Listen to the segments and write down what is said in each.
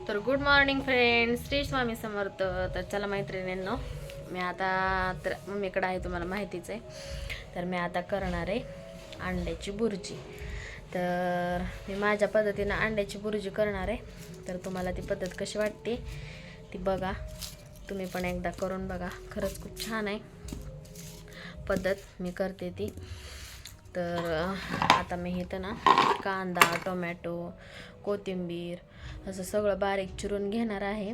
तर good morning friends, Shri Swami Samarth. तर चला मैत्रिणींनो, मी आता तर मम्मीकडे आहे, तुम्हाला माहितीच आहे. तर मी आता करणार आहे अंड्याची बुर्जी. तर मी माझ्या पद्धतीनं अंड्याची बुर्जी करणार आहे. तर तुम्हाला ती पद्धत कशी वाटते ती बघा, तुम्ही पण एकदा करून बघा. खरंच खूप छान आहे पद्धत मी करते ती. तर आता मी इथं ना कांदा, टोमॅटो, कोथिंबीर असं सगळं बारीक चिरून घेणार आहे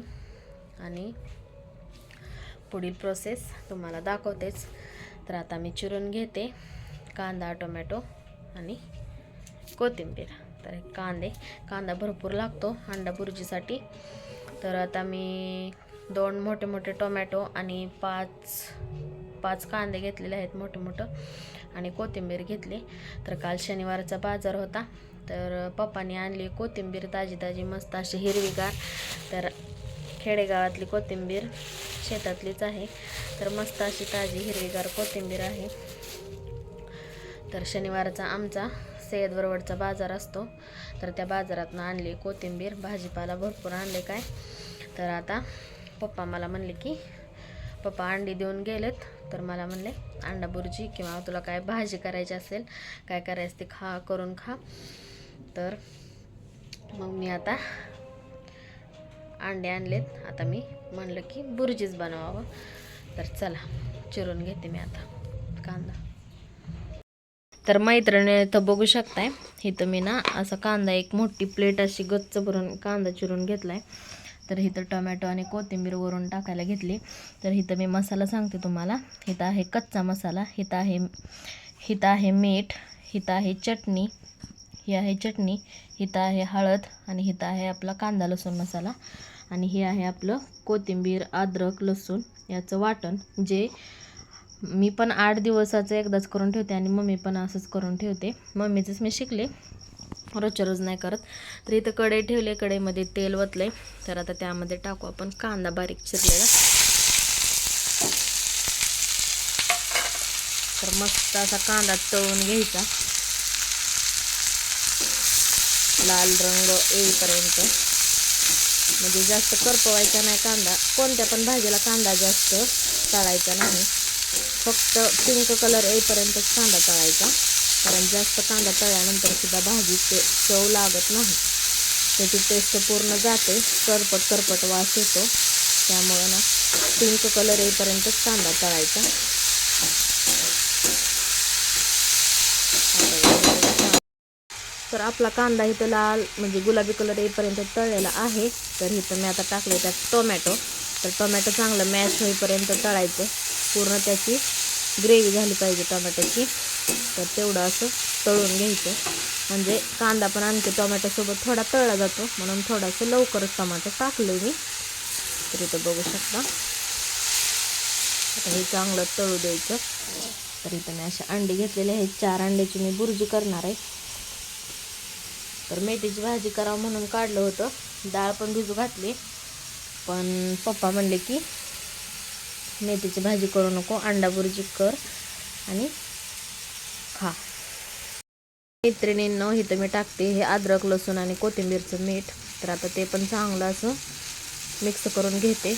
आणि पुढील प्रोसेस तुम्हाला दाखवतेच. तर आता मी चिरून घेते कांदा, टोमॅटो आणि कोथिंबीर. तर कांदा भरपूर लागतो अंडा बुर्जीसाठी. तर आता मी 2 मोठे मोठे टोमॅटो आणि 5 कांदे घेतलेले आहेत मोठे आणि कोथिंबीर घेतली. तर काल शनिवारचा बाजार होता, तर पप्पांनी आणली कोथिंबीर ताजी मस्त अशी हिरवीगार. तर खेडेगावातली कोथिंबीर शेतातलीच आहे, तर मस्त अशी ताजी हिरवीगार कोथिंबीर आहे. तर शनिवारचा आमचा सय्यद वरवडचा बाजार असतो, तर त्या बाजारातून आणली कोथिंबीर. भाजीपाला भरपूर आणले काय. तर आता पप्पा मला म्हणले की पप्पा अंडी देऊन गेलेत, तर मला म्हणले अंडा बुर्जी किंवा तुला काय भाजी करायची असेल, काय करायचं ते करून खा. तर मग मी आता अंडे आणलेत. आता मी म्हणलं की बुर्जीच बनवावं. तर चला चिरून घेते मी आता कांदा. तर मैत्रिणी इथं बघू शकताय, इथं मी ना असा कांदा एक मोठी प्लेट अशी गच्च भरून कांदा चिरून घेतलाय. तर इथं टोमॅटो आणि कोथिंबीर वरून टाकायला घेतली. तर इथं मी मसाला सांगते तुम्हाला. इथं आहे कच्चा मसाला, इथं आहे मीठ, इथं आहे चटणी, ही आहे चटणी, इथं आहे हळद आणि इथं आहे आपला कांदा लसूण मसाला आणि हे आहे आपलं कोथिंबीर, अद्रक, लसूण याचं वाटण. जे मी पण 8 दिवसाचं एकदाच करून ठेवते आणि मम्मी पण असंच करून ठेवते. मम्मीचंच मी शिकले, रोजच्या रोज नाही करत. तर इथं कढई ठेवले, कढईमध्ये तेल वतले. तर आता त्यामध्ये टाकू आपण कांदा बारीक चिरलेला. तर मस्त असा कांदा तळून घ्यायचा, लाल रंग येईपर्यंत. म्हणजे जास्त करपवायचा नाही कांदा. कोणत्या पण भाजीला कांदा जास्त तळायचा नाही, फक्त पिंक कलर येईपर्यंतच कांदा तळायचा. कारण जास्त कांदा तळल्यानंतर सुद्धा भाजीचे चव लागत नाही, त्याची टेस्ट पूर्ण जाते, करपट वास येतो. त्यामुळे ना पिंक कलर येईपर्यंतच कांदा तळायचा. तर आपला कांदा इथं लाल म्हणजे गुलाबी कलर येईपर्यंत तळलेला आहे. तर इथं मी आता टाकले त्यात टोमॅटो. तर टोमॅटो चांगलं मॅश होईपर्यंत तळायचं, पूर्ण त्याची ग्रेव्ही झाली पाहिजे टोमॅटोची. तर तेवढं असं तळून घ्यायचं, म्हणजे कांदा पण आणखी टोमॅटोसोबत थोडा तळला जातो, म्हणून थोडंसं लवकरच टोमॅटो टाकले मी. तर इथं बघू शकता. आता हे चांगलं तळू द्यायचं. तर इथं मी असे अंडे घेतलेले आहेत, 4 अंड्याची मी बुर्जी करणार आहे. तर मेथीची भाजी करावं म्हणून काढलं होतं, डाळ पण भिजू घातली. पण पप्पा म्हणले की मेथीची भाजी करू नको, अंडा बुर्जी कर आणि खा. मैत्रिणींनो, इथं मी टाकते हे अद्रक, लसूण आणि कोथिंबीरचं मीठ. तर आता ते पण चांगलं असं मिक्स करून घेते.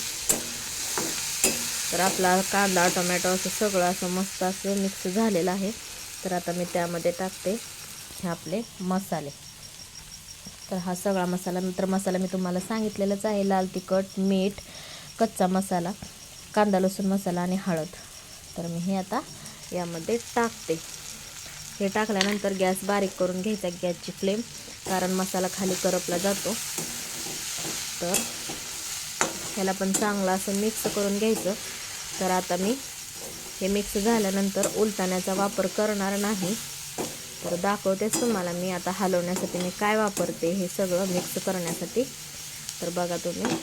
तर आपला कांदा, टोमॅटो असं सगळं असं मस्त असं मिक्स झालेलं आहे. तर आता मी त्यामध्ये टाकते हे आपले मसाले. तर हा सगळा मसाला मी तुम्हाला सांगितलेलंच आहे. लाल तिखट, मीठ, कच्चा मसाला, कांदा लसूण मसाला आणि हळद. तर मी हे आता यामध्ये टाकते. हे टाकल्यानंतर गॅस बारीक करून घ्यायचा, गॅसची फ्लेम, कारण मसाला खाली करपला जातो. तर ह्याला पण चांगलं असं मिक्स करून घ्यायचं. तर आता मी हे मिक्स झाल्यानंतर उलटण्याचा वापर करणार नाही. तर दाखवतेच तुम्हाला मी आता हलवण्यासाठी मी काय वापरते हे सगळं मिक्स करण्यासाठी. तर बघा तुम्ही.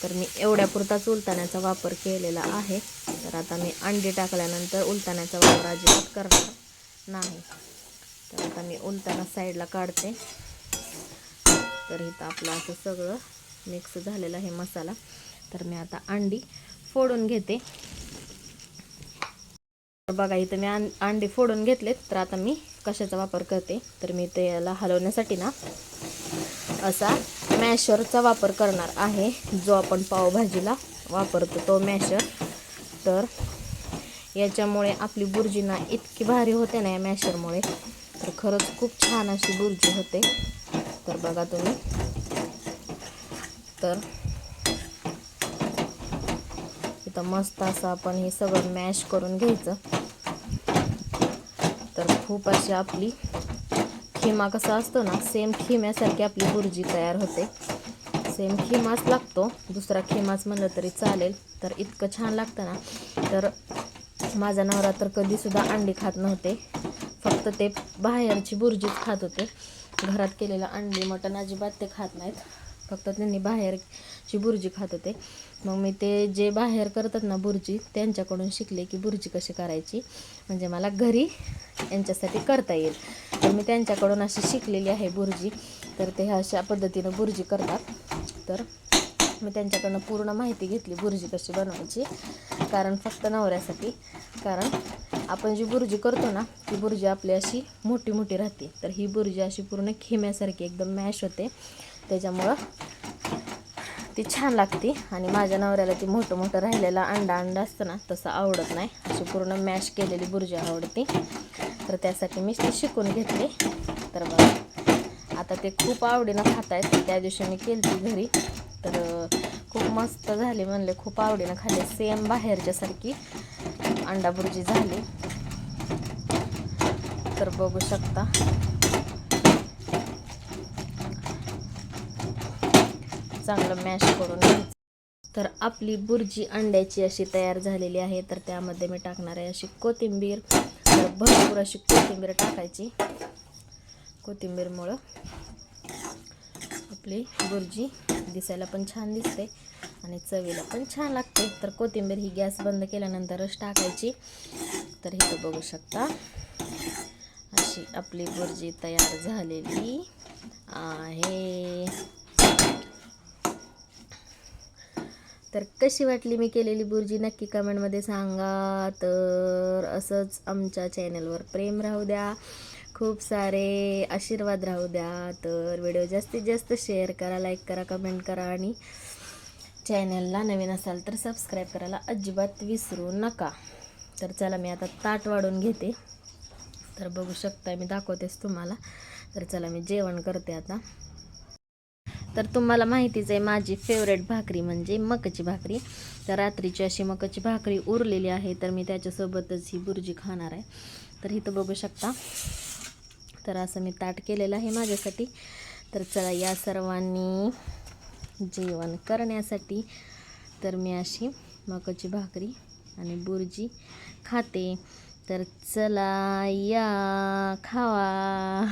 तर मी एवढ्यापुरताच उलटण्याचा वापर केलेला आहे. तर आता मी अंडी टाकल्यानंतर उलटण्याचा वापर अजिबात करणार नाही. तर आता मी उलटाणा साईडला काढते. तर इथं आपलं असं सगळं मिक्स झालेलं आहे मसाला. तर मी आता अंडी फोडून घेते. बघा इथं मी अंडी फोडून घेतलेत. तर आता मी कशाचा वापर करते, तर मी त्याला हलवण्यासाठी ना असा मॅशरचा वापर करणार आहे, जो आपण पावभाजीला वापरतो तो मॅशर. तर याच्यामुळे आपली बुर्जी ना इतकी भारी होते ना या मॅशरमुळे, तर खरंच खूप छान अशी बुर्जी होते. तर बघा तुम्ही. तर इथं मस्त असं आपण हे सगळं मॅश करून घ्यायचं. तर खूप अशी आपली खिमा कसा असतो ना, सेम खिम्यासारखी आपली बुर्जी तयार होते. सेम खिमाच लागतो, दुसरा खिमाच म्हणलं तरी चालेल. तर इतकं छान लागतं ना. तर माझा नवरा तर कधीसुद्धा अंडी खात नव्हते, फक्त ते बाहेरची बुर्जीच खात होते. घरात केलेलं अंडी मटण अजिबात ते खात नाहीत, फक्त त्यांनी बाहेरची बुर्जी खात होते. मग मी ते जे बाहेर करतात ना बुर्जी, त्यांच्याकडून शिकले की बुर्जी कशी करायची, म्हणजे मला घरी यांच्यासाठी करता येईल. तर मी त्यांच्याकडून अशी शिकलेली आहे बुर्जी. तर ते अशा पद्धतीनं बुर्जी करतात. तर मी त्यांच्याकडनं पूर्ण माहिती घेतली बुर्जी कशी बनवायची, कारण फक्त नवऱ्यासाठी. कारण आपण जी बुर्जी करतो ना, ती बुर्जी आपली अशी मोठी मोठी राहते. तर ही बुर्जी अशी पूर्ण खिम्यासारखी एकदम मॅश होते, त्याच्यामुळं ती छान लागते. आणि माझ्या नवऱ्याला ती मोठं मोठं राहिलेला अंडा असतं ना, तसं आवडत नाही, अशी पूर्ण मॅश केलेली बुर्जी आवडते. तर त्यासाठी मी ती शिकून घेतली. तर बघा आता ते खूप आवडीनं खात आहेत. त्या दिवशी मी केली घरी, तर खूप मस्त झाली, म्हणले खूप आवडीनं खाल्ले. सेम बाहेरच्यासारखी अंडा बुर्जी झाली. तर बघू शकता. चांगलं मॅश करून घ्यायचं. तर आपली बुर्जी अंड्याची अशी तयार झालेली आहे. तर त्यामध्ये मी टाकणार आहे अशी कोथिंबीर. तर भरपूर अशी कोथिंबीर टाकायची. कोथिंबीरमुळं आपली बुर्जी दिसायला पण छान दिसते आणि चवीला पण छान लागते. तर कोथिंबीर ही गॅस बंद केल्यानंतरच टाकायची. तर इथं बघू शकता अशी आपली बुर्जी तयार झालेली आहे. तर कशी वाटली मी केलेली बुर्जी नक्की कमेंटमध्ये सांगा. तर असंच आमच्या चॅनलवर प्रेम राहू द्या, खूप सारे आशीर्वाद राहू द्या. तर व्हिडिओ जास्तीत जास्त शेअर करा, लाईक करा, कमेंट करा आणि चॅनलला नवीन असाल तर सबस्क्राईब करायला अजिबात विसरू नका. तर चला मी आता ताट वाढून घेते. तर बघू शकता मी दाखवतेच तुम्हाला. तर चला मी जेवण करते आता. तर तुम्हाला माहितीच आहे माझी फेवरेट भाकरी म्हणजे मकाची भाकरी. तर रात्रीची अशी मकाची भाकरी उरलेली आहे, तर मी त्याच्यासोबतच ही बुर्जी खाणार आहे. तर इथं बघू शकता. तर असं मी ताट केलेलं आहे माझ्यासाठी. तर चला या सर्वांनी जेवण करण्यासाठी. तर मी अशी मकाची भाकरी आणि बुर्जी खाते. तर चला या खावा.